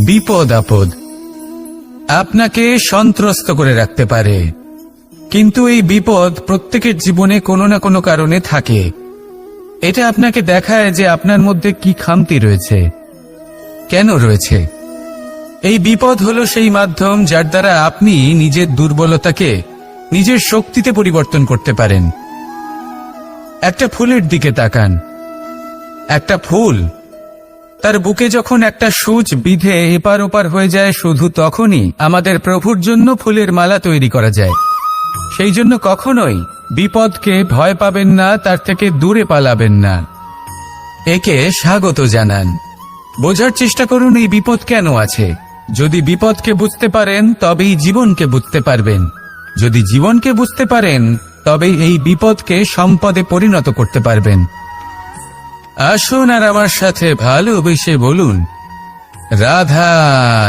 বিপদ আপদ আপনাকে সন্ত্রস্ত করে রাখতে পারে, কিন্তু এই বিপদ প্রত্যেকের জীবনে কোনো না কোনো কারণে থাকে। এটা আপনাকে দেখায় যে আপনার মধ্যে কি খামতি রয়েছে, কেন রয়েছে। এই বিপদ হলো সেই মাধ্যম যার দ্বারা আপনি নিজের দুর্বলতাকে নিজের শক্তিতে পরিবর্তন করতে পারেন। একটা ফুলের দিকে তাকান। একটা ফুল তার বুকে যখন একটা সূচ বিঁধে এপার ওপার হয়ে যায়, শুধু তখনই আমাদের প্রভুর জন্য ফুলের মালা তৈরি করা যায়। সেই জন্য কখনোই বিপদকে ভয় পাবেন না, তার থেকে দূরে পালাবেন না, একে স্বাগত জানান। বোঝার চেষ্টা করুন এই বিপদ কেন আছে। যদি বিপদকে বুঝতে পারেন তবেই জীবনকে বুঝতে পারবেন। যদি জীবনকে বুঝতে পারেন তবেই এই বিপদকে সম্পদে পরিণত করতে পারবেন। আসুন আর আমার সাথে ভালোবেসে বলুন, রাধা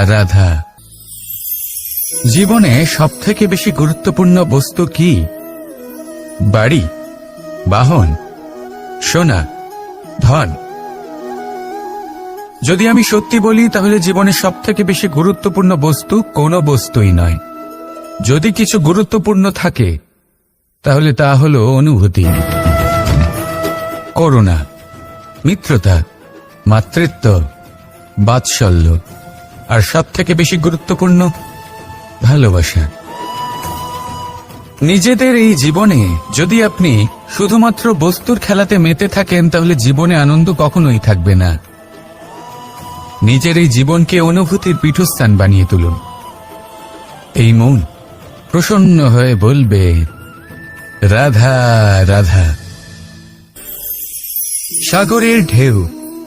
রাধা। জীবনে সবথেকে বেশি গুরুত্বপূর্ণ বস্তু কি? বাড়ি, বাহন, সোনা, ধন। যদি আমি সত্যি বলি তাহলে জীবনে সবথেকে বেশি গুরুত্বপূর্ণ বস্তু কোনো বস্তুই নয়। যদি কিছু গুরুত্বপূর্ণ থাকে তাহলে তা হলো অনুভূতি, করুণা, মিত্রতা, মাতৃত্ব, বাৎসল্য, আর সবথেকে বেশি গুরুত্বপূর্ণ ভালোবাসা। নিজেদের এই জীবনে যদি আপনি শুধুমাত্র বস্তুর খেলাতে মেতে থাকেন তাহলে জীবনে আনন্দ কখনোই থাকবে না। নিজের এই জীবনকে অনুভূতির পীঠস্থান বানিয়ে তুলুন। এই মন প্রসন্ন হয়ে বলবে, রাধা রাধা। সাগরের ঢেউ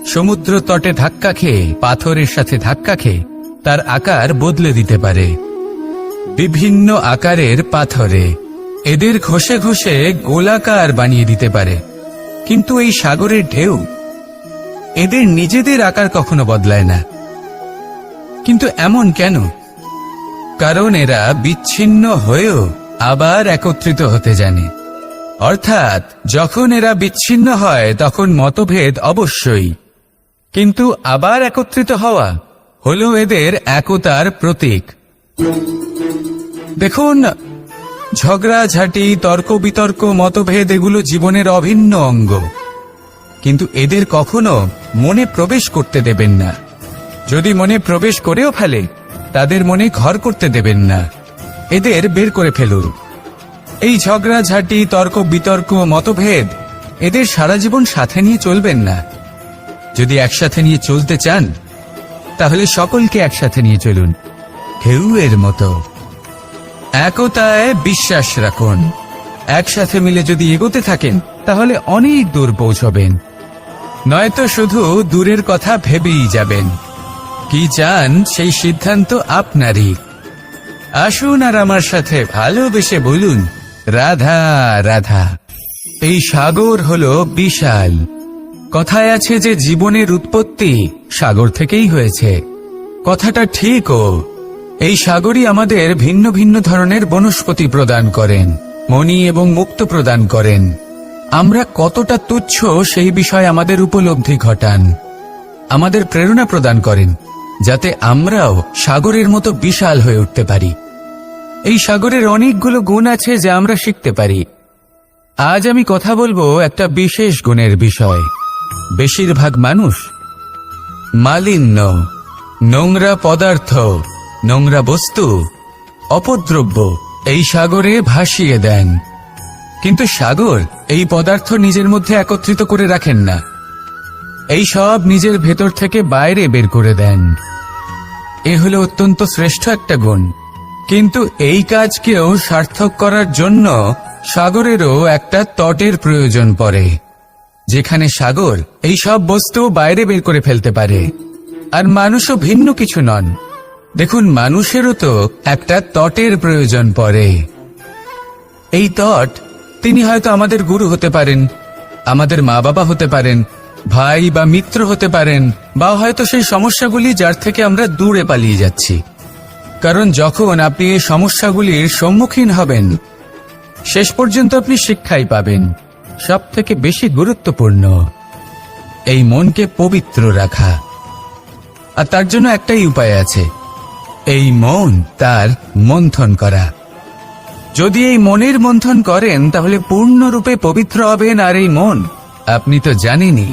সমুদ্র তটে ধাক্কা খেয়ে, পাথরের সাথে ধাক্কা খেয়ে তার আকার বদলে দিতে পারে। বিভিন্ন আকারের পাথরে এদের ঘষে ঘষে গোলাকার বানিয়ে দিতে পারে, কিন্তু এই সাগরের ঢেউ এদের নিজেদের আকার কখনো বদলায় না। কিন্তু এমন কেন? কারণ এরা বিচ্ছিন্ন হয়েও আবার একত্রিত হতে জানে। অর্থাৎ যখন এরা বিচ্ছিন্ন হয় তখন মতভেদ অবশ্যই, কিন্তু আবার একত্রিত হওয়া হলো এদের একতার প্রতীক। দেখুন, ঝগড়াঝাঁটি, তর্ক বিতর্ক, মতভেদ এগুলো জীবনের অভিন্ন অঙ্গ, কিন্তু এদের কখনো মনে প্রবেশ করতে দেবেন না। যদি মনে প্রবেশ করেও ফেলে তাদের মনে ঘর করতে দেবেন না, এদের বের করে ফেলুন। এই ঝগড়াঝাঁটি, তর্ক বিতর্ক, মতভেদ এদের সারা জীবন সাথে নিয়ে চলবেন না। যদি একসাথে নিয়ে চলতে চান তাহলে সকলকে একসাথে নিয়ে চলুন, ঢেউয়ের মতো। একতায় বিশ্বাস রাখুন। একসাথে মিলে যদি এগোতে থাকেন তাহলে অনেক দূর পৌঁছবেন, নয়তো শুধু দূরের কথা ভেবেই যাবেন। কি চান সেই সিদ্ধান্ত আপনারই। আসুন আর আমার সাথে ভালোবেসে বলুন, রাধা রাধা। এই সাগর হলো বিশাল। কথায় আছে যে জীবনের উৎপত্তি সাগর থেকেই হয়েছে। কথাটা ঠিকও। এই সাগরই আমাদের ভিন্ন ভিন্ন ধরনের বনস্পতি প্রদান করেন, মণি এবং মুক্ত প্রদান করেন। আমরা কতটা তুচ্ছ সেই বিষয়ে আমাদের উপলব্ধি ঘটান, আমাদের প্রেরণা প্রদান করেন, যাতে আমরাও সাগরের মতো বিশাল হয়ে উঠতে পারি। এই সাগরের অনেকগুলো গুণ আছে যা আমরা শিখতে পারি। আজ আমি কথা বলবো একটা বিশেষ গুণের বিষয়। বেশিরভাগ মানুষ মালিন্য, নোংরা পদার্থ, নোংরা বস্তু, অপদ্রব্য এই সাগরে ভাসিয়ে দেন, কিন্তু সাগর এই পদার্থ নিজের মধ্যে একত্রিত করে রাখেন না। এই সব নিজের ভেতর থেকে বাইরে বের করে দেন। এ হলো অত্যন্ত শ্রেষ্ঠ একটা গুণ। কিন্তু এই কাজকেও সার্থক করার জন্য সাগরেরও একটা তটের প্রয়োজন পড়ে, যেখানে সাগর এই সব বস্তু বাইরে বের করে ফেলতে পারে। আর মানুষও ভিন্ন কিছু নন। দেখুন, মানুষেরও তো একটা তটের প্রয়োজন পড়ে। এই তট, তিনি হয়তো আমাদের গুরু হতে পারেন, আমাদের মা বাবা হতে পারেন, ভাই বা মিত্র হতে পারেন, বা হয়তো সেই সমস্যাগুলি যার থেকে আমরা দূরে পালিয়ে যাচ্ছি। কারণ যখন আপনি এই সমস্যাগুলির সম্মুখীন হবেন, শেষ পর্যন্ত আপনি শিক্ষাই পাবেন। সবথেকে বেশি গুরুত্বপূর্ণ এই মনকে পবিত্র রাখা। আর তার জন্য একটাই উপায় আছে, এই মন তার মন্থন করা। যদি এই মনের মন্থন করেন তাহলে পূর্ণরূপে পবিত্র হবেন। আর এই মন, আপনি তো জানেনই,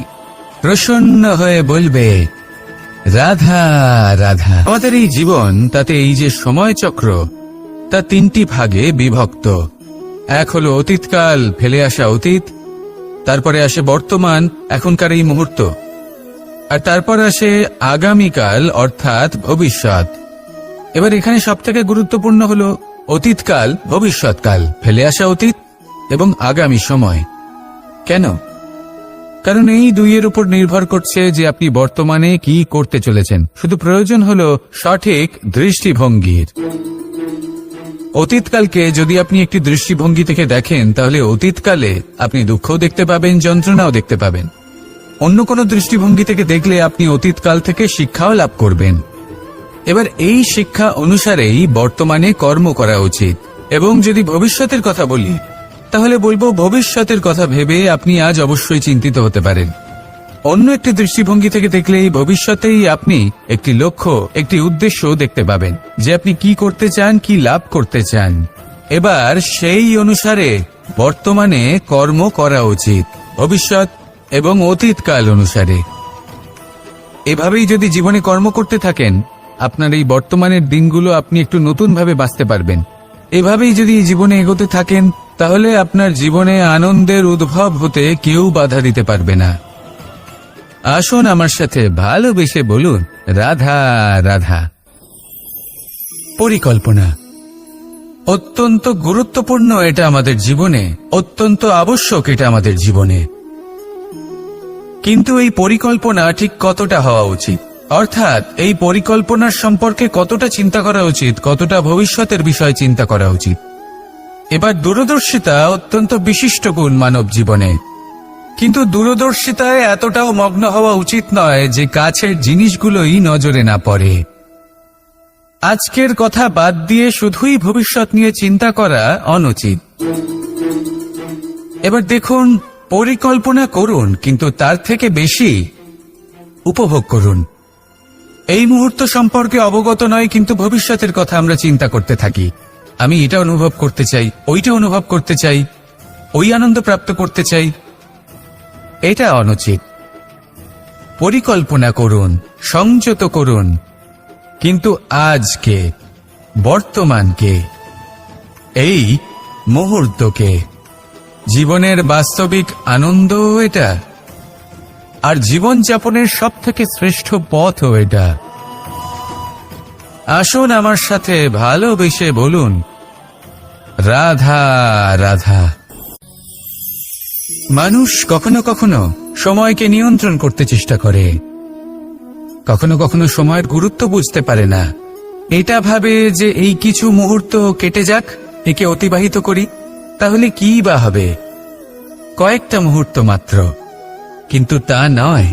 প্রসন্ন হয়ে বলবে রাধা রাধা। আমাদের এই জীবন, তাতে এই যে সময় চক্র, তা তিনটি ভাগে বিভক্ত। এক হলো অতীতকাল, ফেলে আসা অতীত, তারপরে আসে বর্তমান, এখনকার এই মুহূর্ত, আর তারপর আসে আগামীকাল অর্থাৎ ভবিষ্যৎ। এবার এখানে সবথেকে গুরুত্বপূর্ণ হলো অতীতকাল, ভবিষ্যৎকাল, ফেলে আসা অতীত এবং আগামী সময়। কেন? কারণ এই দুইয়ের উপর নির্ভর করছে যে আপনি বর্তমানে কি করতে চলেছেন। শুধু প্রয়োজন হলো সঠিক দৃষ্টিভঙ্গির। অতীতকালকে যদি আপনি একটি দৃষ্টিভঙ্গি থেকে দেখেন, তাহলে অতীতকালে আপনি দুঃখও দেখতে পাবেন, যন্ত্রণাও দেখতে পাবেন। অন্য কোনো দৃষ্টিভঙ্গি থেকে দেখলে আপনি অতীতকাল থেকে শিক্ষাও লাভ করবেন। এবার এই শিক্ষা অনুসারেই বর্তমানে কর্ম করা উচিত। এবং যদি ভবিষ্যতের কথা বলি, তাহলে বলবো ভবিষ্যতের কথা ভেবে আপনি আজ অবশ্যই চিন্তিত হতে পারেন। অন্য একটি দৃষ্টিভঙ্গি থেকে দেখলে এই ভবিষ্যতেই আপনি একটি লক্ষ্য, একটি উদ্দেশ্য দেখতে পাবেন, যে আপনি কি করতে চান, কি লাভ করতে চান। এবার সেই অনুসারে বর্তমানে কর্ম করা উচিত, ভবিষ্যৎ এবং অতীতকাল অনুসারে। এভাবেই যদি জীবনে কর্ম করতে থাকেন, আপনার এই বর্তমানের দিনগুলো আপনি একটু নতুনভাবে বাঁচতে পারবেন। এভাবেই যদি জীবনে এগোতে থাকেন, তাহলে আপনার জীবনে আনন্দের উদ্ভব হতে কেউ বাধা দিতে পারবে না। আসুন আমার সাথে ভালোবেসে বলুন রাধা রাধা। পরিকল্পনা অত্যন্ত গুরুত্বপূর্ণ, এটা আমাদের জীবনে অত্যন্ত আবশ্যক, এটা আমাদের জীবনে। কিন্তু এই পরিকল্পনা ঠিক কতটা হওয়া উচিত, অর্থাৎ এই পরিকল্পনার সম্পর্কে কতটা চিন্তা করা উচিত, কতটা ভবিষ্যতের বিষয় চিন্তা করা উচিত। এবার দূরদর্শিতা অত্যন্ত বিশিষ্ট গুণ মানব জীবনে, কিন্তু দূরদর্শিতায় এতটাও মগ্ন হওয়া উচিত নয় যে কাছের জিনিসগুলোই নজরে না পড়ে। আজকের কথা বাদ দিয়ে শুধুই ভবিষ্যৎ নিয়ে চিন্তা করা অনুচিত। এবার দেখুন, পরিকল্পনা করুন, কিন্তু তার থেকে বেশি উপভোগ করুন। এই মুহূর্ত সম্পর্কে অবগত নয়, কিন্তু ভবিষ্যতের কথা আমরা চিন্তা করতে থাকি। আমি এটা অনুভব করতে চাই, ওইটা অনুভব করতে চাই, ওই আনন্দ প্রাপ্ত করতে চাই। এটা অনুচিত। পরিকল্পনা করুন, সংযত করুন, কিন্তু আজকে, বর্তমানকে, এই মুহূর্তকে। জীবনের বাস্তবিক আনন্দ এটা, আর জীবনযাপনের সবথেকে শ্রেষ্ঠ পথও এটা। আসুন আমার সাথে ভালোবেসে বলুন রাধা রাধা। মানুষ কখনো কখনো সময়কে নিয়ন্ত্রণ করতে চেষ্টা করে, কখনো কখনো সময়ের গুরুত্ব বুঝতে পারে না। এটা ভাবে যে এই কিছু মুহূর্ত কেটে যাক, একে অতিবাহিত করি, তাহলে কি বা হবে, কয়েকটা মুহূর্ত মাত্র। কিন্তু তা নয়।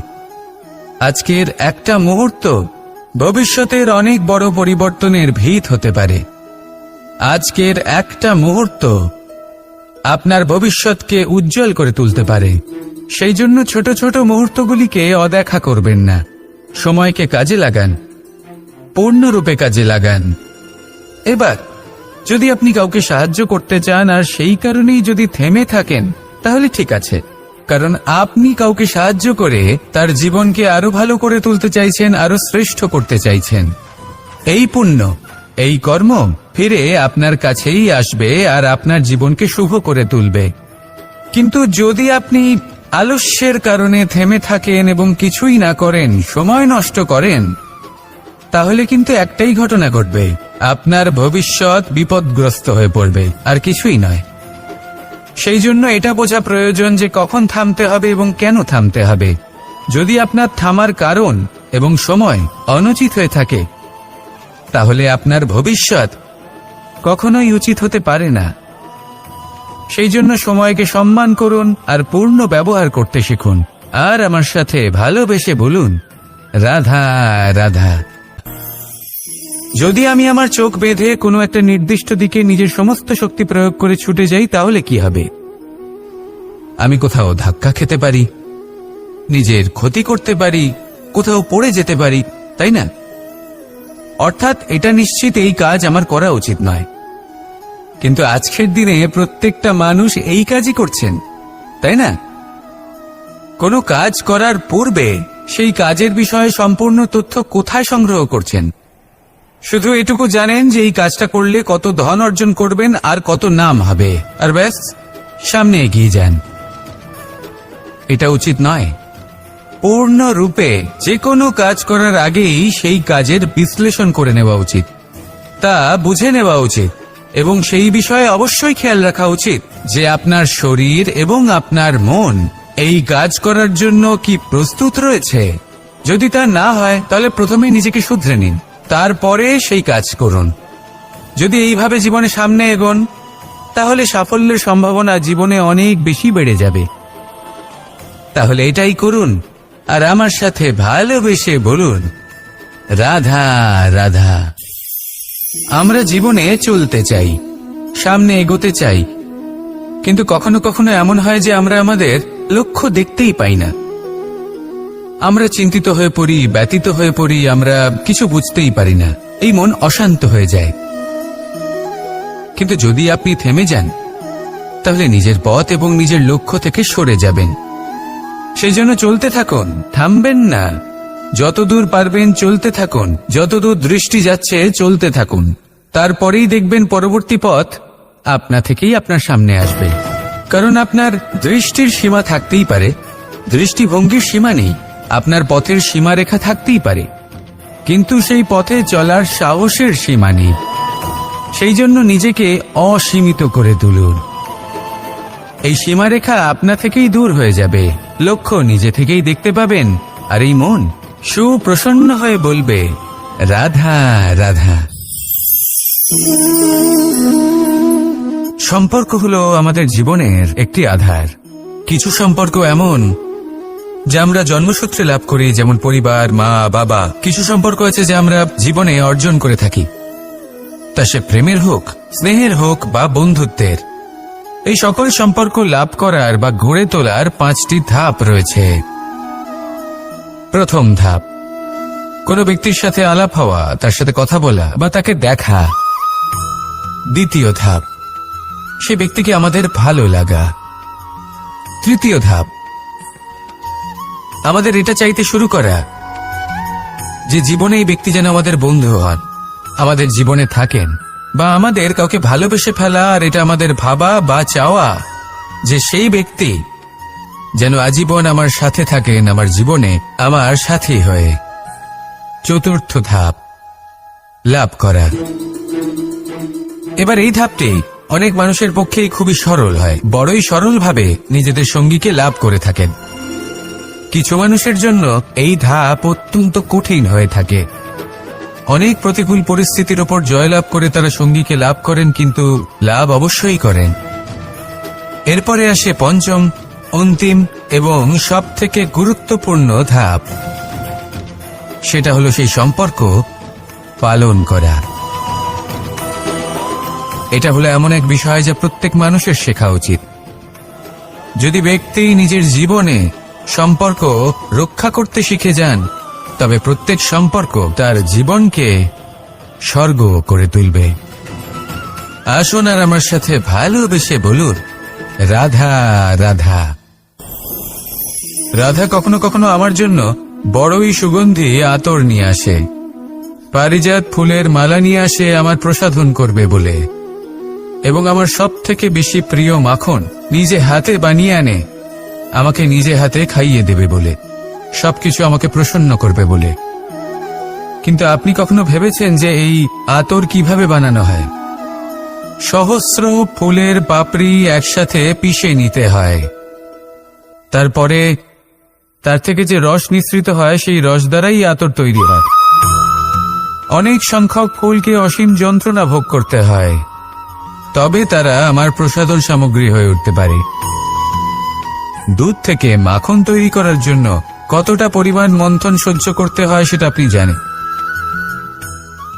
আজকের একটা মুহূর্ত ভবিষ্যতের অনেক বড় পরিবর্তনের ভিত হতে পারে। আজকের একটা মুহূর্ত আপনার ভবিষ্যৎকে উজ্জ্বল করে তুলতে পারে। সেই জন্য ছোট ছোট মুহূর্তগুলিকে অদেখা করবেন না। সময়কে কাজে লাগান, পূর্ণরূপে কাজে লাগান। এবার যদি আপনি কাউকে সাহায্য করতে চান আর সেই কারণেই যদি থেমে থাকেন, তাহলে ঠিক আছে, কারণ আপনি কাউকে সাহায্য করে তার জীবনকে আরো ভালো করে তুলতে চাইছেন, আরো শ্রেষ্ঠ করতে চাইছেন। এই পুণ্য, এই কর্ম ফিরে আপনার কাছেই আসবে আর আপনার জীবনকে শুভ করে তুলবে। কিন্তু যদি আপনি আলস্যের কারণে থেমে থাকেন এবং কিছুই না করেন, সময় নষ্ট করেন, তাহলে কিন্তু একটাই ঘটনা ঘটবে, আপনার ভবিষ্যৎ বিপদগ্রস্ত হয়ে পড়বে, আর কিছুই নয়। সেই জন্য এটা বোঝা প্রয়োজন যে কখন থামতে হবে এবং কেন থামতে হবে। যদি আপনার থামার কারণ এবং সময় অনুচিত হয়ে থাকে, তাহলে আপনার ভবিষ্যৎ কখনোই উচিত হতে পারে না। সেই জন্য সময়কে সম্মান করুন আর পূর্ণ ব্যবহার করতে শিখুন। আর আমার সাথে ভালোবেসে বলুন রাধা রাধা। যদি আমি আমার চোখ বেঁধে কোনো একটা নির্দিষ্ট দিকে নিজের সমস্ত শক্তি প্রয়োগ করে ছুটে যাই, তাহলে কি হবে? আমি কোথাও ধাক্কা খেতে পারি, নিজের ক্ষতি করতে পারি, কোথাও পড়ে যেতে পারি, তাই না? অর্থাৎ এটা নিশ্চিত এই কাজ আমার করা উচিত নয়, কিন্তু আজকের দিনে প্রত্যেকটা মানুষ এই কাজই করছেন, তাই না? কোনো কাজ করার পূর্বে সেই কাজের বিষয়ে সম্পূর্ণ তথ্য কোথায় সংগ্রহ করছেন? শুধু এটুকু জানেন যে এই কাজটা করলে কত ধন অর্জন করবেন আর কত নাম হবে, আর ব্যাস সামনে এগিয়ে যান। এটা উচিত নয়। পূর্ণরূপে যে কোনো কাজ করার আগেই সেই কাজের বিশ্লেষণ করে নেওয়া উচিত, তা বুঝে নেওয়া উচিত, এবং সেই বিষয়ে অবশ্যই খেয়াল রাখা উচিত যে আপনার শরীর এবং আপনার মন এই কাজ করার জন্য কি প্রস্তুত রয়েছে। যদি তা না হয় তাহলে প্রথমে নিজেকে শুধরে নিন, তারপরে সেই কাজ করুন। যদি এইভাবে জীবনে সামনে এগোন তাহলে সাফল্যের সম্ভাবনা জীবনে অনেক বেশি বেড়ে যাবে। তাহলে এটাই করুন আর আমার সাথে ভালোবেসে বলুন, রাধা রাধা। আমরা জীবনে চলতে চাই, সামনে এগোতে চাই, কিন্তু কখনো কখনো এমন হয় যে আমরা আমাদের লক্ষ্য দেখতেই পাই না। আমরা চিন্তিত হয়ে পড়ি, ব্যতীত হয়ে পড়ি, আমরা কিছু বুঝতেই পারি না, এই মন অশান্ত হয়ে যায়। কিন্তু যদি আপনি থেমে যান তাহলে নিজের পথ এবং নিজের লক্ষ্য থেকে সরে যাবেন। সেই জন্য চলতে থাকুন, থামবেন না। যতদূর পারবেন চলতে থাকুন, যতদূর দৃষ্টি যাচ্ছে চলতে থাকুন। তারপরেই দেখবেন পরবর্তী পথ আপনা থেকেই আপনার সামনে আসবে। কারণ আপনার দৃষ্টির সীমা থাকতেই পারে, দৃষ্টিভঙ্গির সীমা নেই। আপনার পথের সীমারেখা থাকতেই পারে, কিন্তু সেই পথে চলার সাহসের সীমা নেই। সেই জন্য নিজেকে অসীমিত করে তুলুন। এই সীমারেখা আপনা থেকেই দূর হয়ে যাবে, লক্ষ্য নিজে থেকেই দেখতে পাবেন, আর এই মন সুপ্রসন্ন হয়ে বলবে, রাধা রাধা। সম্পর্ক হলো আমাদের জীবনের একটি আধার। কিছু সম্পর্ক এমন যা আমরা জন্মসূত্রে লাভ করি, যেমন পরিবার, মা, বাবা। কিছু সম্পর্ক আছে যা আমরা জীবনে অর্জন করে থাকি, তা সে প্রেমের হোক, স্নেহের হোক বা বন্ধুত্বের। এই সকল সম্পর্ক লাভ করার বা গড়ে তোলার 5টি ধাপ রয়েছে। প্রথম ধাপ, কোনো ব্যক্তির সাথে আলাপ হওয়া, তার সাথে কথা বলা বা তাকে দেখা। দ্বিতীয় ধাপ, সে ব্যক্তিকে আমাদের ভালো লাগা। তৃতীয় ধাপ, আমাদের এটা চাইতে শুরু করা যে জীবনে এই ব্যক্তি যেন আমাদের বন্ধু হন, আমাদের জীবনে থাকেন, বা আমাদের কাউকে ভালোবেসে ফেলা, আর এটা আমাদের ভাবা বা চাওয়া যে সেই ব্যক্তি যেন আজীবন আমার সাথে থাকেন, আমার জীবনে আমার সাথী হয়ে। চতুর্থ ধাপ, লাভ করা। এবার এই ধাপটি অনেক মানুষের পক্ষেই খুবই সরল হয়, বড়ই সরলভাবে নিজেদের সঙ্গীকে লাভ করে থাকেন। কিছু মানুষের জন্য এই ধাপ অত্যন্ত কঠিন হয়ে থাকে। অনেক প্রতিকূল পরিস্থিতির ওপর জয়লাভ করে তারা সঙ্গীকে লাভ করেন, কিন্তু লাভ অবশ্যই করেন। এরপরে আসে পঞ্চম, অন্তিম এবং সবথেকে গুরুত্বপূর্ণ ধাপ। সেটা হলো সেই সম্পর্ক পালন করা। এটা হলো এমন এক বিষয় যা প্রত্যেক মানুষের শেখা উচিত। যদি ব্যক্তি নিজের জীবনে সম্পর্ক রক্ষা করতে শিখে যান, তবে প্রত্যেক সম্পর্ক তার জীবনকে স্বর্গ করে তুলবে। আসুন আর আমার সাথে ভালোবেসে বলুন, রাধা রাধা। রাধা কখনো কখনো আমার জন্য বড়ই সুগন্ধি আতর নিয়ে আসে, পারিজাত ফুলের মালা নিয়ে আসে আমার প্রসাধন করবে বলে, এবং আমার সব থেকে বেশি প্রিয় মাখন নিজে হাতে বানিয়ে আনে আমাকে নিজে হাতে খাইয়ে দেবে বলে, সবকিছু আমাকে প্রসন্ন করবে বলে। কিন্তু আপনি কখনো ভেবেছেন যে এই আতর কিভাবে বানানো হয়? সহস্র ফুলের পাপড়ি একসাথে পিষে নিতে হয়, তারপরে তার থেকে যে রস নিঃসৃত হয় সেই রস দ্বারাই আতর তৈরি হয়। অনেক সংখ্যক ফুলকে অসীম যন্ত্রণা ভোগ করতে হয়, তবে তারা আমার প্রসাধন সামগ্রী হয়ে উঠতে পারে। দুধ থেকে মাখন তৈরি করার জন্য কতটা পরিমাণ মন্থন সহ্য করতে হয় সেটা আপনি জানেন।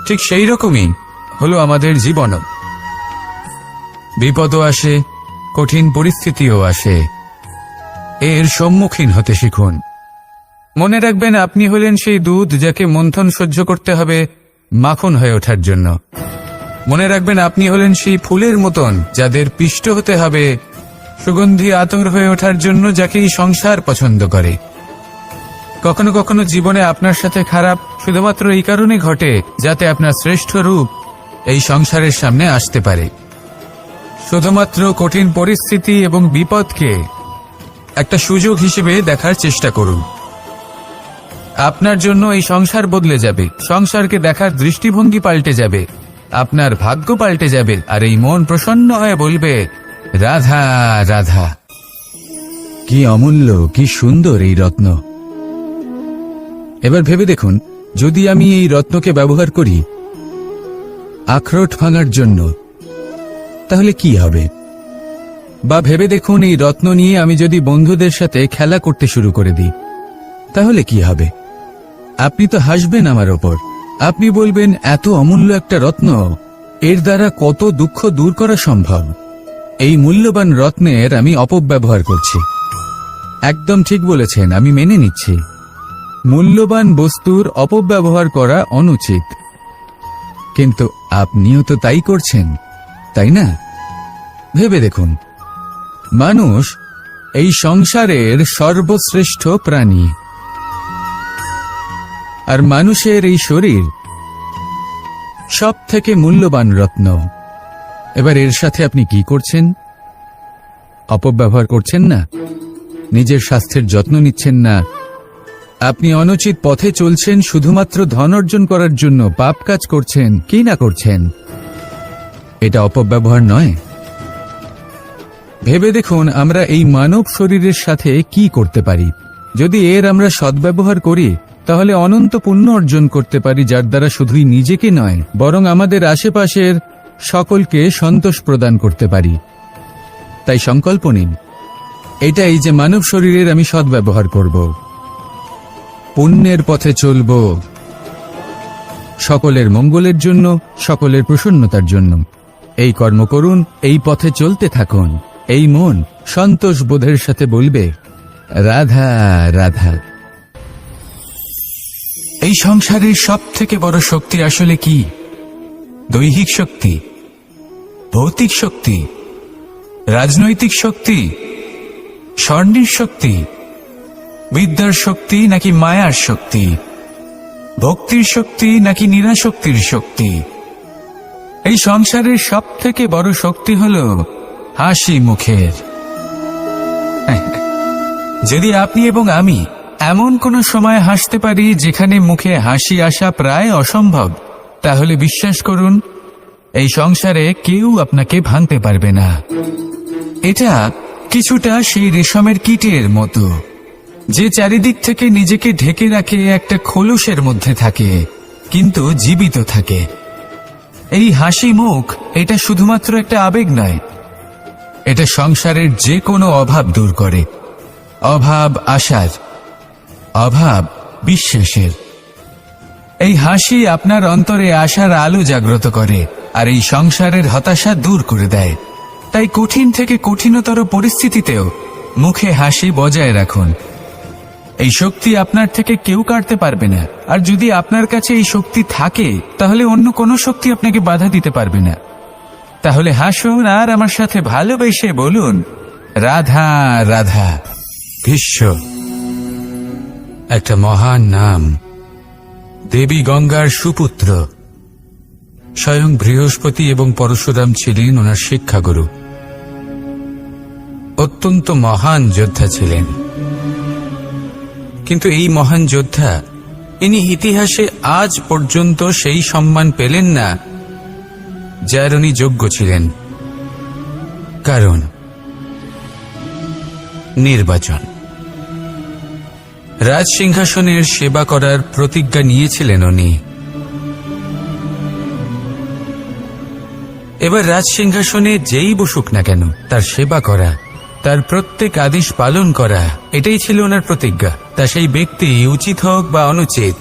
ঠিক সেই রকমই হলো আমাদের জীবনও। বিপদও আসে, কঠিন পরিস্থিতিও আসে। এর সম্মুখীন হতে শিখুন, মনে রাখবেন, আপনি হলেন সেই দুধ যাকে মন্থন সহ্য করতে হবে মাখন হয়ে ওঠার জন্য। মনে রাখবেন, আপনি হলেন সেই ফুলের মতন যাদের পিষ্ট হতে হবে সুগন্ধি আতর হয়ে ওঠার জন্য, যাকে এই সংসার পছন্দ করে। কখনো কখনো জীবনে আপনার সাথে খারাপ শুধুমাত্র এই কারণে ঘটে যাতে আপনার শ্রেষ্ঠ রূপ এই সংসারের সামনে আসতে পারে। শুধুমাত্র কঠিন পরিস্থিতি এবং বিপদকে একটা সুযোগ হিসেবে দেখার চেষ্টা করুন। আপনার জন্য এই সংসার বদলে যাবে, সংসারকে দেখার দৃষ্টিভঙ্গি পাল্টে যাবে, আপনার ভাগ্য পাল্টে যাবে, আর এই মন প্রসন্ন হয়ে বলবে, রাধা রাধা। কি অমূল্য, কি সুন্দর এই রত্ন। এবার ভেবে দেখুন, যদি আমি এই রত্নকে ব্যবহার করি আখরোট ভাঙার জন্য, তাহলে কি হবে? বা ভেবে দেখুন, এই রত্ন নিয়ে আমি যদি বন্ধুদের সাথে খেলা করতে শুরু করে দিই, তাহলে কি হবে? আপনি তো হাসবেন আমার ওপর। আপনি বলবেন, এত অমূল্য একটা রত্ন, এর দ্বারা কত দুঃখ দূর করা সম্ভব। এই মূল্যবান রত্নের আমি অপব্যবহার করছি। একদম ঠিক বলেছেন, আমি মেনে নিচ্ছি। মূল্যবান বস্তুর অপব্যবহার করা অনুচিত, কিন্তু আপনিও তো তাই করছেন, তাই না? ভেবে দেখুন, মানুষ এই সংসারের সর্বশ্রেষ্ঠ প্রাণী, আর মানুষের এই শরীর সব থেকে মূল্যবান রত্ন। এবার এর সাথে আপনি কি করছেন? অপব্যবহার করছেন না, নিজের স্বাস্থ্যের যত্ন নিচ্ছেন না, আপনি অনুচিত পথে চলছেন শুধুমাত্র ধন অর্জন করার জন্য, পাপ কাজ করছেন, কি না করছেন? এটা অপব্যবহার নয়? ভেবে দেখুন, আমরা এই মানব শরীরের সাথে কি করতে পারি। যদি এর আমরা সদ্ব্যবহার করি, তাহলে অনন্ত পুণ্য অর্জন করতে পারি, যার দ্বারা শুধুই নিজেকে নয় বরং আমাদের আশেপাশের সকলকে সন্তোষ প্রদান করতে পারি। তাই সংকল্প নিন, এটাই যে মানব শরীরের আমি সদ্ব্যবহার করব, পুণ্যের পথে চলব, সকলের মঙ্গলের জন্য, সকলের প্রসন্নতার জন্য। এই কর্ম করুন, এই পথে চলতে থাকুন। এই মন সন্তোষ বোধের সাথে বলবে, রাধা রাধা। এই সংসারের সব থেকে বড় শক্তি আসলে কি? দৈহিক শক্তি, ভৌতিক শক্তি, রাজনৈতিক শক্তি, স্বর্ণের শক্তি, বিদ্যার শক্তি নাকি মায়ার শক্তি, ভক্তির শক্তি নাকি নিরাশক্তির শক্তি? এই সংসারের সব থেকে বড় শক্তি হল হাসি মুখের। যদি আপনি এবং আমি এমন কোন সময় হাসতে পারি যেখানে মুখে হাসি আসা প্রায় অসম্ভব, তাহলে বিশ্বাস করুন, এই সংসারে কেউ আপনাকে ভাঙতে পারবে না। এটা কিছুটা সেই রেশমের কীটের মতো, যে চারিদিক থেকে নিজেকে ঢেকে রাখে একটা খোলসের মধ্যে থাকে, কিন্তু জীবিত থাকে। এই হাসি মুখ, এটা শুধুমাত্র একটা আবেগ নয়, এটা সংসারের যে কোনো অভাব দূর করে। অভাব আশার, অভাব বিশ্বাসের। এই হাসি আপনার অন্তরে আশার আলো জাগ্রত করে, আর এই সংসারের হতাশা দূর করে দেয়। তাই কঠিন থেকে কঠিনতর পরিস্থিতিতেও মুখে হাসি বজায় রাখুন। এই শক্তি আপনার থেকে কেউ কাটতে পারবে না। আর যদি আপনার কাছে এই শক্তি থাকে, তাহলে অন্য কোনো শক্তি আপনাকে বাধা দিতে পারবে না। তাহলে হাসুন আর আমার সাথে ভালোবেসে বলুন, রাধা রাধা। ভীষ্ম একটা মহান নাম, দেবী গঙ্গার সুপুত্র। স্বয়ং বৃহস্পতি এবং পরশুরাম ছিলেন ওনার শিক্ষাগুরু। অত্যন্ত মহান যোদ্ধা ছিলেন, কিন্তু এই মহান যোদ্ধা, ইনি ইতিহাসে আজ পর্যন্ত সেই সম্মান পেলেন না যার উনি যোগ্য ছিলেন। কারণ নির্বাচন। রাজসিংহাসনের সেবা করার প্রতিজ্ঞা নিয়েছিলেন উনি। এবার রাজসিংহাসনে যেই বসুক না কেন, তার সেবা করা, তার প্রত্যেক আদেশ পালন করা, এটাই ছিল ওনার প্রতিজ্ঞা। তা সেই ব্যক্তি উচিত হোক বা অনুচিত,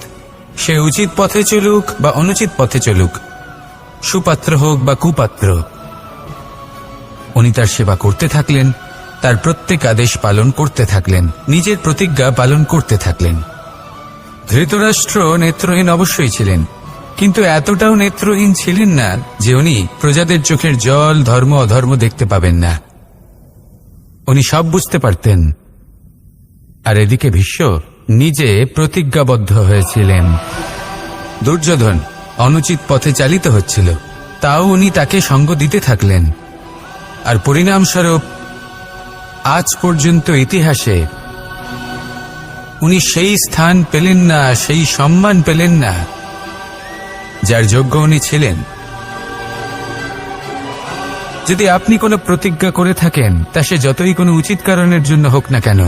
সে উচিত পথে চলুক বা অনুচিত পথে চলুক, সুপাত্র হোক বা কুপাত্র, উনি তার সেবা করতে থাকলেন, তার প্রত্যেক আদেশ পালন করতে থাকলেন, নিজের প্রতিজ্ঞা পালন করতে থাকলেন। ধৃতরাষ্ট্র নেত্রহীন অবশ্যই ছিলেন, কিন্তু এতটাও নেত্রহীন ছিলেন না যে উনি প্রজাদের চোখের জল, ধর্ম অধর্ম দেখতে পাবেন না। উনি সব বুঝতে পারতেন। আর এদিকে ভীষ্ম নিজে প্রতিজ্ঞাবদ্ধ হয়েছিলেন। দুর্যোধন অনুচিত পথে চালিত হচ্ছিল, তাও উনি তাকে সঙ্গ দিতে থাকলেন। আর পরিণামস্বরূপ আজ পর্যন্ত ইতিহাসে উনি সেই স্থান পেলেন না, সেই সম্মান পেলেন না যার যোগ্য উনি ছিলেন। যদি আপনি কোনো প্রতিজ্ঞা করে থাকেন, তা সে যতই কোনো উচিত কারণের জন্য হোক না কেন,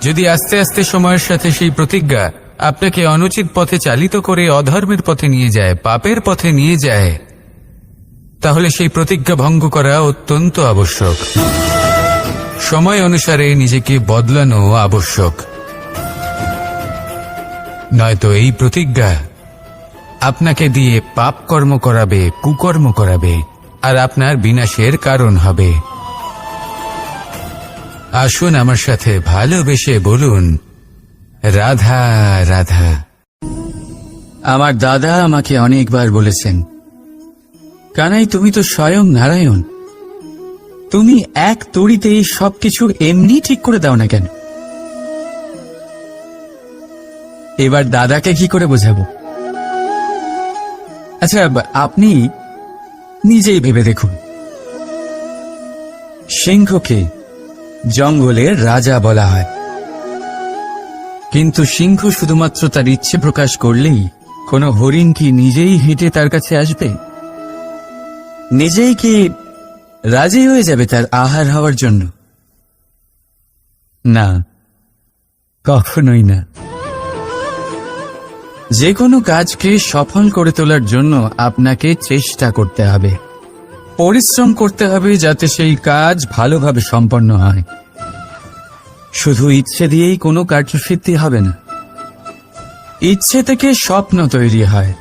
যদি আস্তে আস্তে সময়ের সাথে সেই প্রতিজ্ঞা আপনাকে অনুচিত পথে চালিত করে অধর্মের পথে নিয়ে যায়, পাপের পথে নিয়ে যায়, তাহলে সেই প্রতিজ্ঞা ভঙ্গ করা অত্যন্ত আবশ্যক। সময় অনুসারে নিজেকে বদলানো আবশ্যক, নয়তো এই প্রতিজ্ঞা আপনাকে দিয়ে পাপ কর্ম করাবে, কুকর্ম করাবে, আর আপনার বিনাশের কারণ হবে। আসুন আমার সাথে ভালোবেসে বলুন, রাধা রাধা। আমার দাদা আমাকে অনেকবার বলেছেন, কানাই তুমি তো স্বয়ং নারায়ণ, তুমি এক তড়িতেই সবকিছু এমনি ঠিক করে দাও না কেন? এবার দাদাকে কি করে বোঝাবো? আচ্ছা, আপনি নিজেই ভেবে দেখুন, সিংহকে জঙ্গলের রাজা বলা হয়, কিন্তু সিংহ শুধুমাত্র তার ইচ্ছে প্রকাশ করলেই কোনো হরিণ কি নিজেই হেঁটে তার কাছে আসবে? নিজেই কি রাজি হয়ে যাবে তার আহার হওয়ার জন্য? না, কখনোই না। যে কোনো কাজকে সফল করে তোলার জন্য আপনাকে চেষ্টা করতে হবে, পরিশ্রম করতে হবে, যাতে সেই কাজ ভালোভাবে সম্পন্ন হয়। শুধু ইচ্ছে দিয়েই কোনো কার্যসিদ্ধি হবে না। ইচ্ছে থেকে স্বপ্ন তৈরি হয়,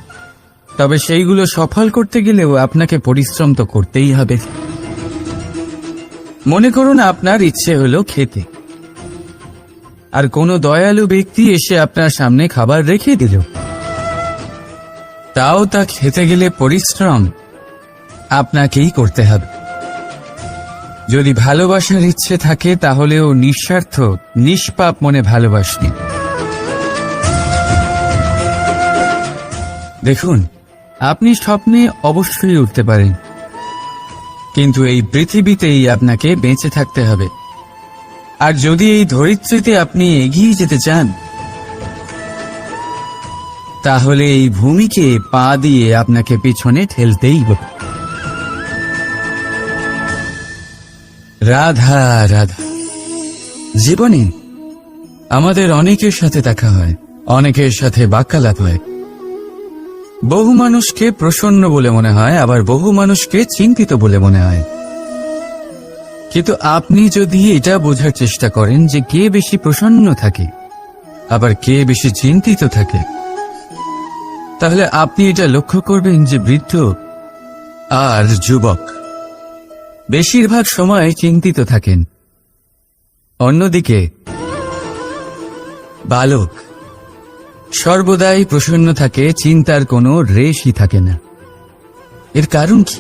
তবে সেইগুলো সফল করতে গেলেও আপনাকে পরিশ্রম তো করতেই হবে। মনে করুন আপনার ইচ্ছে হলো খেতে, আর কোনো দয়ালু ব্যক্তি এসে আপনার সামনে খাবার রেখে দিল, তাও তা খেতে গেলে পরিশ্রম আপনাকেই করতে হবে। যদি ভালোবাসার ইচ্ছে থাকে, তাহলেও নিঃস্বার্থ নিষ্পাপ মনে ভালোবাসনি। দেখুন, আপনি স্বপ্নে অবশ্যই উঠতে পারেন, কিন্তু এই পৃথিবীতেই আপনাকে বেঁচে থাকতে হবে। আর যদি এই ধরিত্রীতে আপনি এগিয়ে যেতে চান, তাহলে এই ভূমিকে পা দিয়ে আপনাকে পিছনে ঠেলতেই হবে। রাধা রাধা। জীবনে আমাদের অনেকের সাথে দেখা হয়, অনেকের সাথে বাক্যালাপ হয়। বহু মানুষকে প্রসন্ন বলে মনে হয়, আবার বহু মানুষকে চিন্তিত বলে মনে হয়। কিন্তু আপনি যদি এটা বোঝার চেষ্টা করেন যে কে বেশি প্রসন্ন থাকে, আবার কে বেশি চিন্তিত থাকে, তাহলে আপনি এটা লক্ষ্য করবেন যে বৃদ্ধ আর যুবক বেশিরভাগ সময় চিন্তিত থাকেন, অন্যদিকে বালক সর্বদাই প্রসন্ন থাকে, চিন্তার কোনো রেশই থাকে না। এর কারণ কি?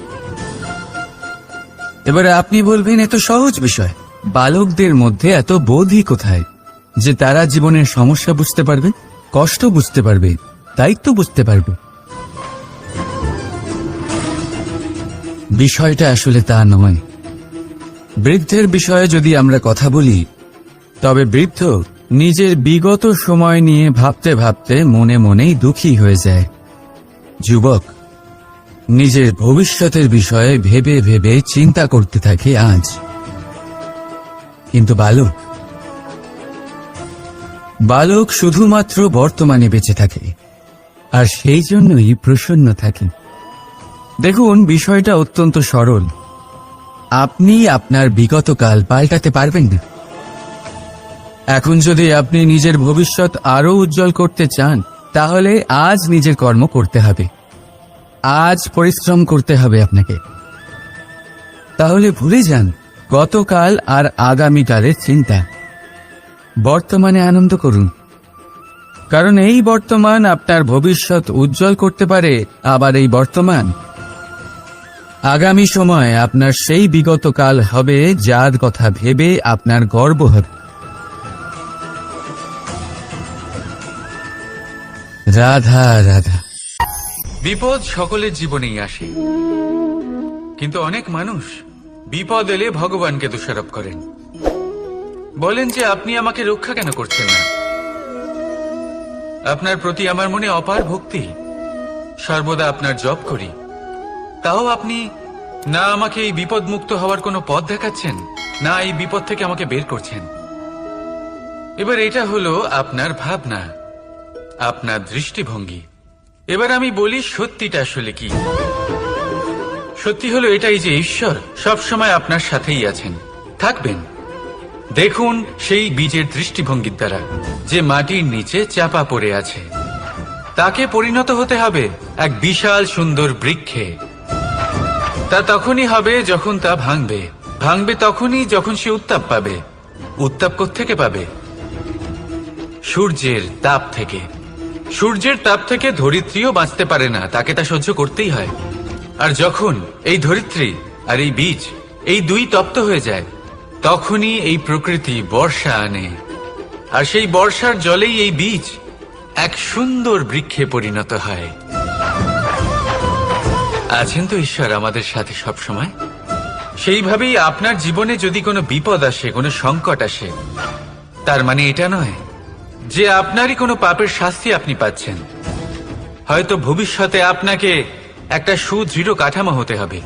এবারে আপনি বলবেন, এত সহজ বিষয়, বালকদের মধ্যে এত বোধই কোথায় যে তারা জীবনের সমস্যা বুঝতে পারবে, কষ্ট বুঝতে পারবে, দায়িত্ব বুঝতে পারবে? বিষয়টা আসলে তা নয়। বৃদ্ধের বিষয়ে যদি আমরা কথা বলি, তবে বৃদ্ধ নিজের বিগত সময় নিয়ে ভাবতে ভাবতে মনে মনেই দুঃখী হয়ে যায়। যুবক নিজের ভবিষ্যতের বিষয়ে ভেবে ভেবে চিন্তা করতে থাকে আজ। কিন্তু বালক শুধুমাত্র বর্তমানে বেঁচে থাকে, আর সেই জন্যই প্রসন্ন থাকে। দেখুন, বিষয়টা অত্যন্ত সরল। আপনি আপনার বিগত কাল পাল্টাতে পারবেন না। এখন যদি আপনি নিজের ভবিষ্যৎ আরো উজ্জ্বল করতে চান, তাহলে আজ নিজের কর্ম করতে হবে, আজ পরিশ্রম করতে হবে আপনাকে। তাহলে ভুলে যান গতকাল আর আগামীকালের চিন্তা, বর্তমানে আনন্দ করুন। কারণ এই বর্তমান আপনার ভবিষ্যৎ উজ্জ্বল করতে পারে, আবার এই বর্তমান আগামী সময় আপনার সেই বিগত কাল হবে যার কথা ভেবে আপনার গর্ব হবে। রাধা রাধা। বিপদ সকলের জীবনেই আসে, কিন্তু অনেক মানুষ বিপদ এলে ভগবানকে দোষারোপ করেন, বলেন যে আপনি আমাকে রক্ষা কেন করছেন না। আপনার প্রতি আমার মনে অপার ভক্তি, সর্বদা আপনার জপ করি, তাও আপনি না আমাকে এই বিপদ মুক্ত হওয়ার কোনো পথ দেখাচ্ছেন, না এই বিপদ থেকে আমাকে বের করছেন। এবার এটা হলো আপনার ভাবনা, আপনার দৃষ্টিভঙ্গি। এবার আমি বলি সত্যিটা আসলে কি। সত্যি হলো এটাই যে ঈশ্বর সবসময় আপনার সাথেই আছেন, থাকবেন। দেখুন সেই বীজের দৃষ্টিভঙ্গির দ্বারা, যে মাটির নিচে চাপা পড়ে আছে, তাকে পরিণত হতে হবে এক বিশাল সুন্দর বৃক্ষে। তা তখনই হবে যখন তা ভাঙবে, ভাঙবে তখনই যখন সে উত্তাপ পাবে। উত্তাপ কোত্থেকে পাবে? সূর্যের তাপ থেকে। সূর্যের তাপ থেকে ধরিত্রীও বাঁচতে পারে না, তাকে তা সহ্য করতেই হয়। আর যখন এই ধরিত্রী আর এই বীজ এই দুই তপ্ত হয়ে যায়, তখনই এই প্রকৃতি বর্ষা আনে, আর সেই বর্ষার জলেই এই বীজ এক সুন্দর বৃক্ষে পরিণত হয়। আছেন তো ঈশ্বর আমাদের সাথে সব সময়। সেইভাবেই আপনার জীবনে যদি কোনো বিপদ আসে, কোনো সংকট আসে, তার মানে এটা নয় যে আপনারই কোনো পাপের শাস্তি আপনি পাচ্ছেন। হয়তো ভবিষ্যতে আপনাকে একটা সুদৃঢ় কাঠামো হতে হবে,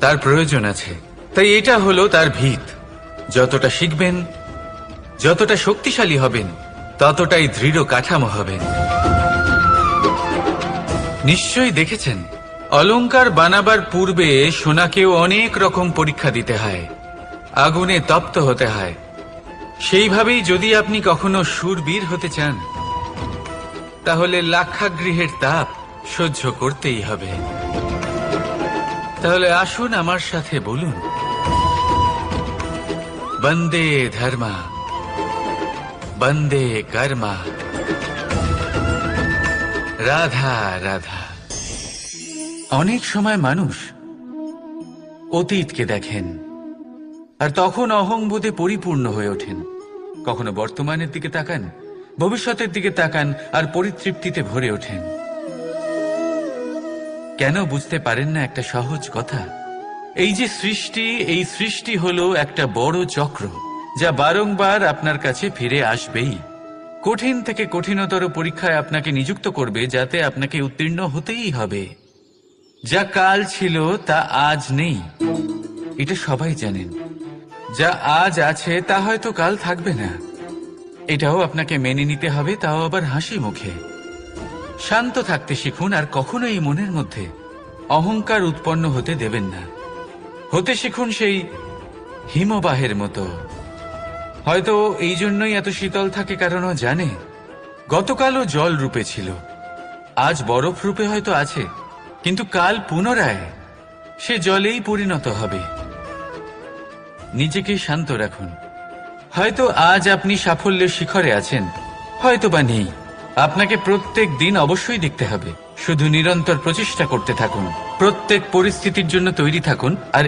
তার প্রয়োজন আছে। তাই এটা হলো তার ভিত। যতটা শিখবেন, যতটা শক্তিশালী হবেন, ততটাই দৃঢ় কাঠামো হবেন। নিশ্চয়ই দেখেছেন, অলংকার বানাবার পূর্বে সোনাকেও অনেক রকম পরীক্ষা দিতে হয়, আগুনে তপ্ত হতে হয়। সেইভাবেই যদি আপনি কখনো শূরবীর হতে চান, তাহলে লাক্ষাগৃহের তাপ সহ্য করতেই হবে। তাহলে আসুন আমার সাথে বলুন, বন্দে ধর্মা, বন্দে কর্মা, রাধা রাধা। অনেক সময় মানুষ অতীতকে দেখেন আর তখন অহংবোধে পরিপূর্ণ হয়ে ওঠেন। কখনো বর্তমানের দিকে তাকান, ভবিষ্যতের দিকে তাকান আর পরিতৃপ্তিতে ভরে ওঠেন। কেন বুঝতে পারেন না একটা সহজ কথা? এই যে সৃষ্টি, এই সৃষ্টি হলো একটা বড় চক্র, যা বারংবার আপনার কাছে ফিরে আসবেই। কঠিন থেকে কঠিনতর পরীক্ষায় আপনাকে নিযুক্ত করবে, যাতে আপনাকে উত্তীর্ণ হতেই হবে। যা কাল ছিল তা আজ নেই, এটা সবাই জানেন। যা আজ আছে তা হয়তো কাল থাকবে না, এটাও আপনাকে মেনে নিতে হবে, তাও আবার হাসি মুখে। শান্ত থাকতে শিখুন, আর কখনো এই মনের মধ্যে অহংকার উৎপন্ন হতে দেবেন না। হতে শিখুন সেই হিমবাহের মতো। হয়তো এই জন্যই এত শীতল থাকে, কারণ ও জানে গতকালও জল রূপে ছিল, আজ বরফ রূপে হয়তো আছে, কিন্তু কাল পুনরায় সে জলেই পরিণত হবে। নিজেকে শান্ত রাখুন। হয়তো আজ আপনি সাফল্যের শিখরে আছেন, হয়তো বা নেই। আপনাকে প্রত্যেক দিন অবশ্যই দেখতে হবে। শুধু নিরন্তর প্রচেষ্টা করতে থাকুন, প্রত্যেক পরিস্থিতির জন্য তৈরি থাকুন, আর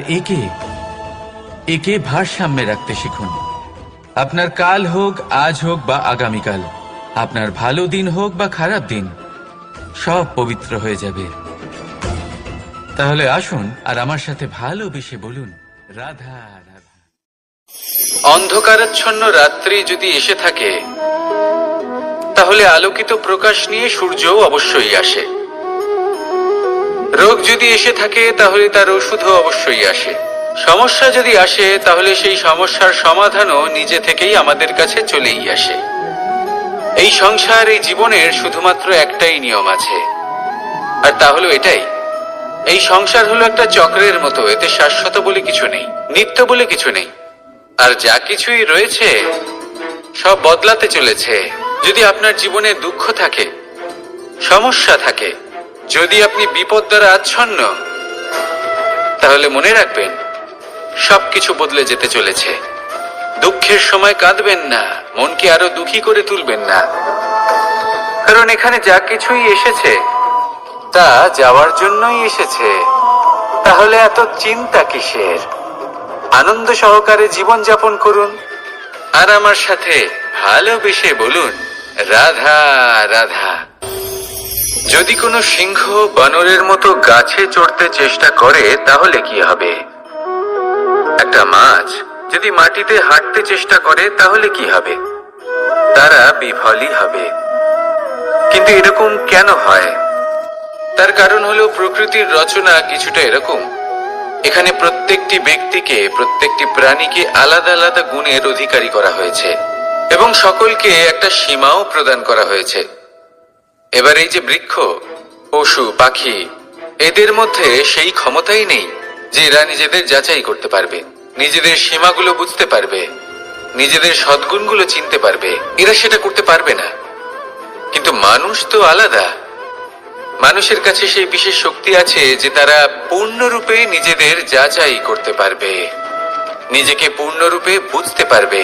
একে ভারসাম্যে রাখতে শিখুন। আপনার কাল হোক, আজ হোক বা আগামীকাল, আপনার ভালো দিন হোক বা খারাপ দিন, সব পবিত্র হয়ে যাবে। তাহলে আসুন আর আমার সাথে ভালোবেসে বলুন, রাধা রাধা। অন্ধকারাচ্ছন্ন রাত্রি যদি এসে থাকে, তাহলে আলোকিত প্রকাশ নিয়ে সূর্যও অবশ্যই আসে। রোগ যদি এসে থাকে, তাহলে তার ওষুধও অবশ্যই আসে। সমস্যা যদি আসে, তাহলে সেই সমস্যার সমাধানও নিজে থেকেই আমাদের কাছে চলেই আসে। এই সংসার, এই জীবনের শুধুমাত্র একটাই নিয়ম আছে, আর তা হলো এটাই: এই সংসার হলো একটা চক্রের মতো, এতে শাশ্বত বলে কিছু নেই, নিত্য বলে কিছু নেই। আর যা কিছুই রয়েছে সব বদলাতে চলেছে। যদি আপনার জীবনে দুঃখ থাকে, সমস্যা থাকে, যদি আপনি বিপদ দ্বারা আচ্ছন্ন, তাহলে মনে রাখবেন সবকিছু বদলে যেতে চলেছে। দুঃখের সময় কাঁদবেন না, মনকে আরো দুঃখী করে তুলবেন না। কারণ এখানে যা কিছুই এসেছে তা যাওয়ার জন্যই এসেছে। তাহলে এত চিন্তা কিসের? আনন্দ সহকারে জীবন যাপন করুন আর আমার সাথে ভালোবেসে বলুন রাধা রাধা। যদি কোনো সিংহ বানরের মতো গাছে চড়তে চেষ্টা করে তাহলে কি হবে? একটা মাছ যদি মাটিতে হাঁটতে চেষ্টা করে তাহলে কি হবে? তারা বিফলই হবে। কিন্তু এরকম কেন হয়? তার কারণ হলো প্রকৃতির রচনা কিছুটা এরকম। এখানে প্রত্যেকটি ব্যক্তিকে, প্রত্যেকটি প্রাণীকে আলাদা আলাদা গুণের অধিকারী করা হয়েছে এবং সকলকে একটা সীমাও প্রদান করা হয়েছে। এবার এই যে বৃক্ষ, পশু, পাখি, এদের মধ্যে সেই ক্ষমতাই নেই যে এরা নিজেদের যাচাই করতে পারবে, নিজেদের সীমাগুলো বুঝতে পারবে, নিজেদের সদ্গুণগুলো চিনতে পারবে। এরা সেটা করতে পারবে না। কিন্তু মানুষ তো আলাদা। মানুষের কাছে সেই বিশেষ শক্তি আছে যে তারা পূর্ণরূপে নিজেদের যাচাই করতে পারবে, নিজেকে পূর্ণরূপে বুঝতে পারবে,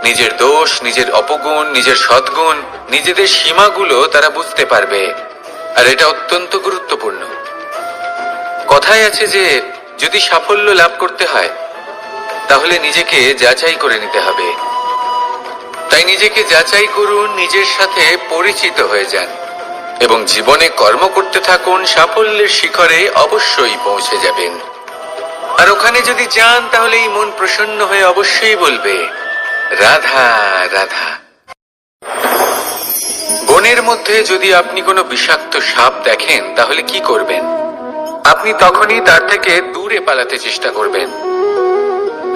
নিজের দোষ, নিজের অপগুণ, নিজের সদ্গুণ, নিজেদের সীমাগুলো তারা বুঝতে পারবে। আর এটা অত্যন্ত গুরুত্বপূর্ণ। কথায় আছে যে যদি সাফল্য লাভ করতে হয় তাহলে নিজেকে যাচাই করে নিতে হবে। তাই নিজেকে যাচাই করুন, নিজের সাথে পরিচিত হয়ে যান এবং জীবনে কর্ম করতে থাকুন। সাফল্যের শিখরে অবশ্যই পৌঁছে যাবেন। আর ওখানে যদি যান তাহলে এই মন প্রসন্ন হয়ে অবশ্যই বলবে রাধা রাধা। বনের মধ্যে যদি আপনি কোনো বিষাক্ত সাপ দেখেন তাহলে কি করবেন? আপনি তখনই তার থেকে দূরে পালাতে চেষ্টা করবেন।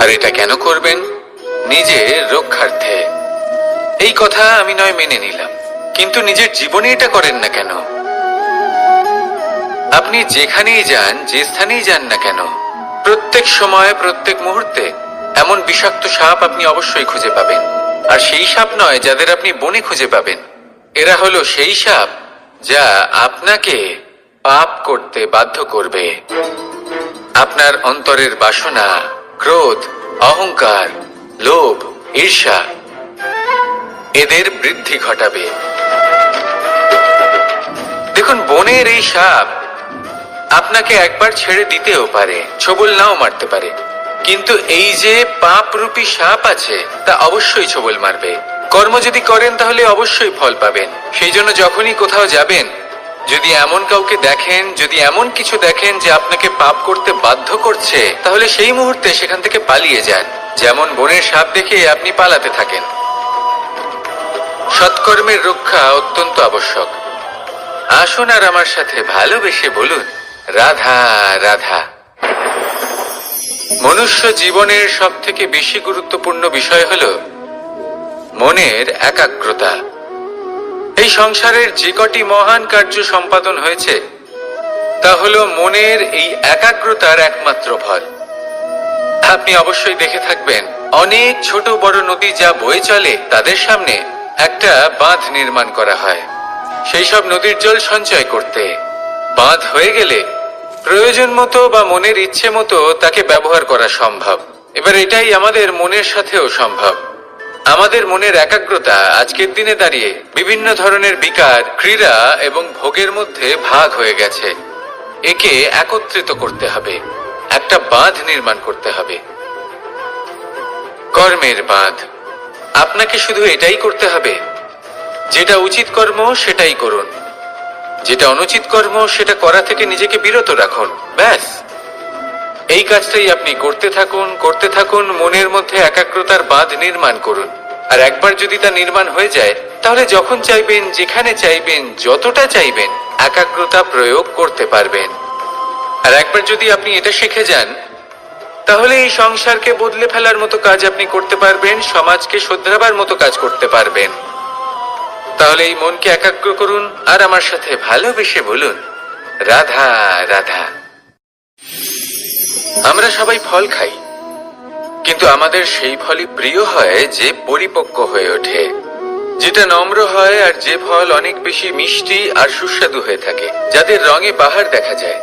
আর এটা কেন করবেন? নিজের রক্ষার্থে। এই কথা আমি নয় মেনে নিলাম, কিন্তু নিজের জীবনে এটা করেন না কেন? আপনি যেখানেই যান, যে স্থানেই যান না কেন, প্রত্যেক সময়, প্রত্যেক মুহূর্তে এমন বিষাক্ত সাপ আপনি অবশ্যই খুঁজে পাবেন। আর সেই সাপ নয় যাদের আপনি বনে খুঁজে পাবেন। এরা হলো সেই সাপ যা আপনাকে পাপ করতে বাধ্য করবে। আপনার অন্তরের বাসনা, ক্রোধ, অহংকার, লোভ, ঈর্ষা এদের বৃদ্ধি ঘটাবে। দেখুন, বনের এই সাপ আপনাকে একবার ছেড়ে দিতেও পারে, ছোবল নাও মারতে পারে, কিন্তু এই যে পাপরূপী সাপ আছে তা অবশ্যই ছোবল মারবে। কর্ম যদি করেন তাহলে অবশ্যই ফল পাবেন। সেই জন্য যখনই কোথাও যাবেন, যদি এমন কাউকে দেখেন, যদি এমন কিছু দেখেন যে আপনাকে পাপ করতে বাধ্য করছে, তাহলে সেই মুহূর্তে সেখান থেকে পালিয়ে যান। যেমন বনের সাপ দেখে আপনি পালাতে থাকেন। সৎকর্মের রক্ষা অত্যন্ত আবশ্যক। আসুন আর আমার সাথে ভালোবেসে বলুন রাধা রাধা। মনুষ্য জীবনের সব থেকে বেশি গুরুত্বপূর্ণ বিষয় হল মনের একাগ্রতা। এই সংসারের যে কটি মহান কার্য সম্পাদন হয়েছে তা হল মনের এই একাগ্রতার একমাত্র ফল। আপনি অবশ্যই দেখে থাকবেন, অনেক ছোট বড় নদী যা বয়ে চলে তাদের সামনে একটা বাঁধ নির্মাণ করা হয় সেই সব নদীর জল সঞ্চয় করতে। বাঁধ হয়ে গেলে প্রয়োজন মতো বা মনের ইচ্ছে মতো তাকে ব্যবহার করা সম্ভব। এবার এটাই আমাদের মনের সাথেও সম্ভব। আমাদের মনের একাগ্রতা আজকের দিনে দাঁড়িয়ে বিভিন্ন ধরনের বিকার, ক্রীড়া এবং ভোগের মধ্যে ভাগ হয়ে গেছে। একে একত্রিত করতে হবে, একটা বাঁধ নির্মাণ করতে হবে, কর্মের বাঁধ। আপনাকে শুধু এটাই করতে হবে, যেটা উচিত কর্ম সেটাই করুন, যেটা অনুচিত কর্ম সেটা করা থেকে নিজেকে বিরত রাখুন। ব্যাস, এই কাজটাই আপনি করতে থাকুন, করতে থাকুন। মনের মধ্যে একাগ্রতার বাঁধ নির্মাণ করুন। আর একবার যদি তা নির্মাণ হয়ে যায় তাহলে যখন চাইবেন, যেখানে চাইবেন, যতটা চাইবেন একাগ্রতা প্রয়োগ করতে পারবেন। আর একবার যদি আপনি এটা শিখে যান তাহলে এই সংসারকে বদলে ফেলার মতো কাজ আপনি করতে পারবেন, সমাজকে শোধরাবার মতো কাজ করতে পারবেন। তাহলে এই মনকে একাগ্র করুন আর আমার সাথে ভালোবেসে বলুন রাধা রাধা। আমরা সবাই ফল খাই, কিন্তু আমাদের সেই ফলই প্রিয় হয় যে পরিপক্ক হয়ে ওঠে, যেটা নম্র হয়, আর যে ফল অনেক বেশি মিষ্টি আর সুস্বাদু হয়ে থাকে, যাদের রঙে বাহার দেখা যায়।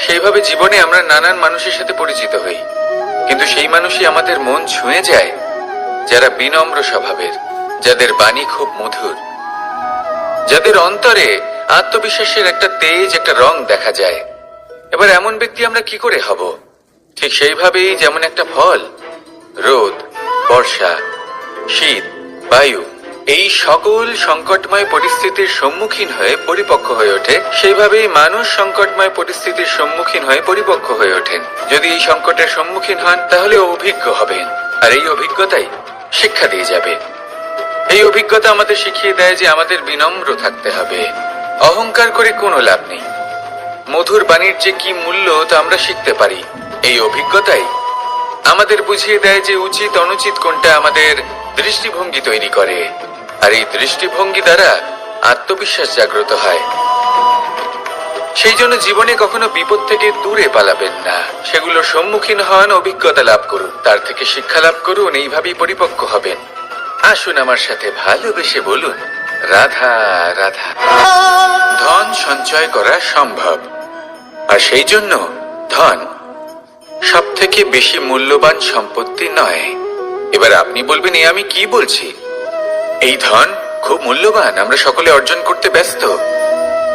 সেইভাবে জীবনে আমরা নানান মানুষের সাথে পরিচিত হই, কিন্তু সেই মানুষই আমাদের মন ছুঁয়ে যায় যারা বিনম্র স্বভাবের, যাদের বাণী খুব মধুর। যাদের অন্তরে আত্মবিশ্বাসের একটা তেজ, একটা রং দেখা যায়। এবার এমন ব্যক্তি আমরা কি করে হব? ঠিক সেইভাবেই যেমন একটা ফল রোদ, বর্ষা, শীত, বায়ু এই সকল সংকটময় পরিস্থিতির সম্মুখীন হয়ে পরিপক্ক হয়ে ওঠে, সেইভাবেই মানুষ সংকটময় পরিস্থিতির সম্মুখীন হয়ে পরিপক্ক হয়ে ওঠেন। যদি এই সংকটের সম্মুখীন হন তাহলে অভিজ্ঞ হবেন, আর এই অভিজ্ঞতাই শিক্ষা দিয়ে যাবে। এই অভিজ্ঞতা আমাদের শিখিয়ে দেয় যে আমাদের বিনম্র থাকতে হবে। অহংকার করে কোনো লাভ নেই। মধুর বাণীর যে কি মূল্য তা আমরা শিখতে পারি। এই অভিজ্ঞতাই আমাদের বুঝিয়ে দেয় যে উচিত অনুচিত কোনটা আমাদের দৃষ্টিভঙ্গি তৈরি করে, আর এই দৃষ্টিভঙ্গি দ্বারা আত্মবিশ্বাস জাগ্রত হয়। সেই জন্য জীবনে কখনো বিপদ থেকে দূরে পালাবেন না, সেগুলোর সম্মুখীন হন, অভিজ্ঞতা লাভ করুন, তার থেকে শিক্ষা লাভ করুন, এইভাবেই পরিপক্ক হবেন। আসুন আমার সাথে ভালোবেসে বলুন, রাধা রাধা। ধন সঞ্চয় করা সম্ভব, আর সেই জন্য ধন সব থেকে বেশি মূল্যবান সম্পত্তি নয়। এবার আপনি বলবেন, এ আমি কি বলছি? এই ধন খুব মূল্যবান, আমরা সকলে অর্জন করতে ব্যস্ত।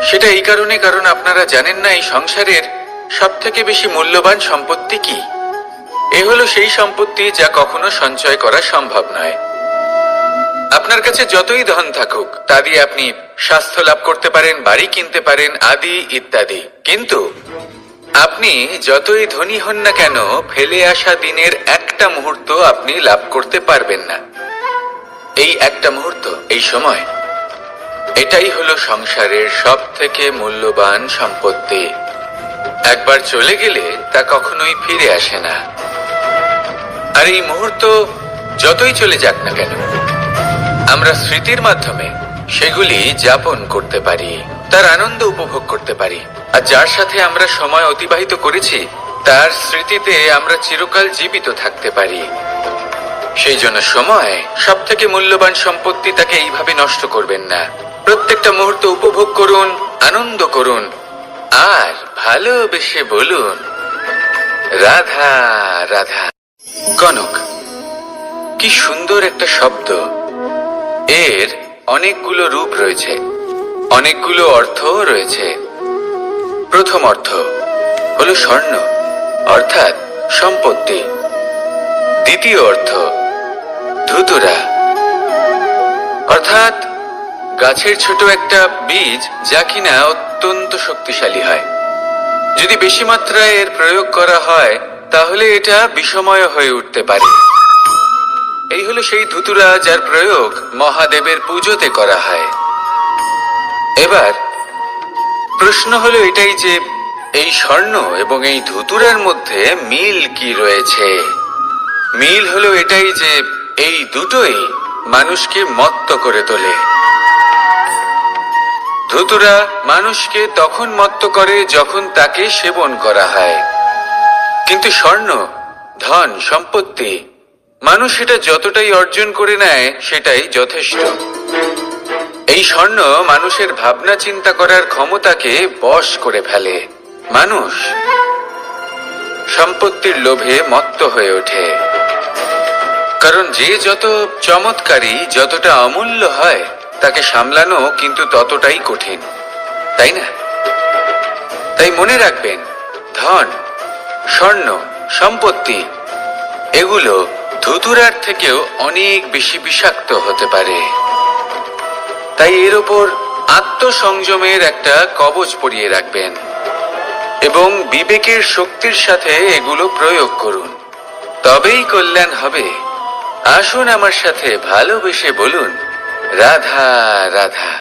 সেটা এই কারণে, কারণ আপনারা জানেন না এই সংসারের সব থেকে বেশি মূল্যবান সম্পত্তি কি। এ হলো সেই সম্পত্তি যা কখনো সঞ্চয় করা সম্ভব নয়। আপনার কাছে যতই ধন থাকুক তা দিয়ে আপনি স্বাস্থ্য লাভ করতে পারেন, বাড়ি কিনতে পারেন, আদি ইত্যাদি, কিন্তু আপনি যতই ধনী হন না কেন ফেলে আসা দিনের একটা মুহূর্ত আপনি লাভ করতে পারবেন না। এই একটা মুহূর্ত, এই সময়, এটাই হলো সংসারের সব থেকে মূল্যবান সম্পত্তি। একবার চলে গেলে তা কখনোই ফিরে আসে না। আর এই মুহূর্ত যতই চলে যাক না কেন আমরা স্মৃতির মাধ্যমে সেগুলি যাপন করতে পারি, তার আনন্দ উপভোগ করতে পারি। আর যার সাথে আমরা সময় অতিবাহিত করেছি তার স্মৃতিতে আমরা চিরকাল জীবিত থাকতে পারি। সেই জন্য সময় সব থেকে মূল্যবান সম্পত্তি, তাকে এইভাবে নষ্ট করবেন না। প্রত্যেকটা মুহূর্ত উপভোগ করুন, আনন্দ করুন, আর ভালোবেসে বলুন, রাধা রাধা। কনক, কি সুন্দর একটা শব্দ। এর অনেকগুলো রূপ রয়েছে, অনেকগুলো অর্থও রয়েছে। প্রথম অর্থ হলো স্বর্ণ, অর্থাৎ সম্পত্তি। দ্বিতীয় অর্থ ধুতুরা, অর্থাৎ গাছের ছোট একটা বীজ যা কিনা অত্যন্ত শক্তিশালী হয়। যদি বেশি মাত্রায় এর প্রয়োগ করা হয় তাহলে এটা বিষময় হয়ে উঠতে পারে। এই হলো সেই ধুতুরা যার প্রয়োগ মহাদেবের পুজোতে করা হয়। এবার প্রশ্ন হলো এটাই যে এই স্বর্ণ এবং এই ধুতুরার মধ্যে মিল কি রয়েছে। মিল হলো এটাই যে এই দুটোই মানুষকে মত্ত করে তোলে। ধুতুরা মানুষকে তখন মত্ত করে যখন তাকে সেবন করা হয়, কিন্তু স্বর্ণ, ধন, সম্পত্তি, মানুষ এটা যতটাই অর্জন করে নেয় সেটাই যথেষ্ট। এই স্বর্ণ মানুষের ভাবনা চিন্তা করার ক্ষমতাকে বশ করে ফেলে। মানুষ সম্পত্তির লোভে মত্ত হয়ে ওঠে, কারণ যে যত চমৎকারী, যতটা অমূল্য হয় তাকে সামলানো কিন্তু ততটাই কঠিন, তাই না? তাই মনে রাখবেন, ধন, স্বর্ণ, সম্পত্তি এগুলো ধুতুরার থেকেও অনেক বেশি বিষাক্ত হতে পারে। তাই এর ওপর আত্মসংযমের একটা কবচ পরিয়ে রাখবেন এবং বিবেকের শক্তির সাথে এগুলো প্রয়োগ করুন, তবেই কল্যাণ হবে। আসুন আমার সাথে ভালোবেসে বলুন, রাধা রাধা।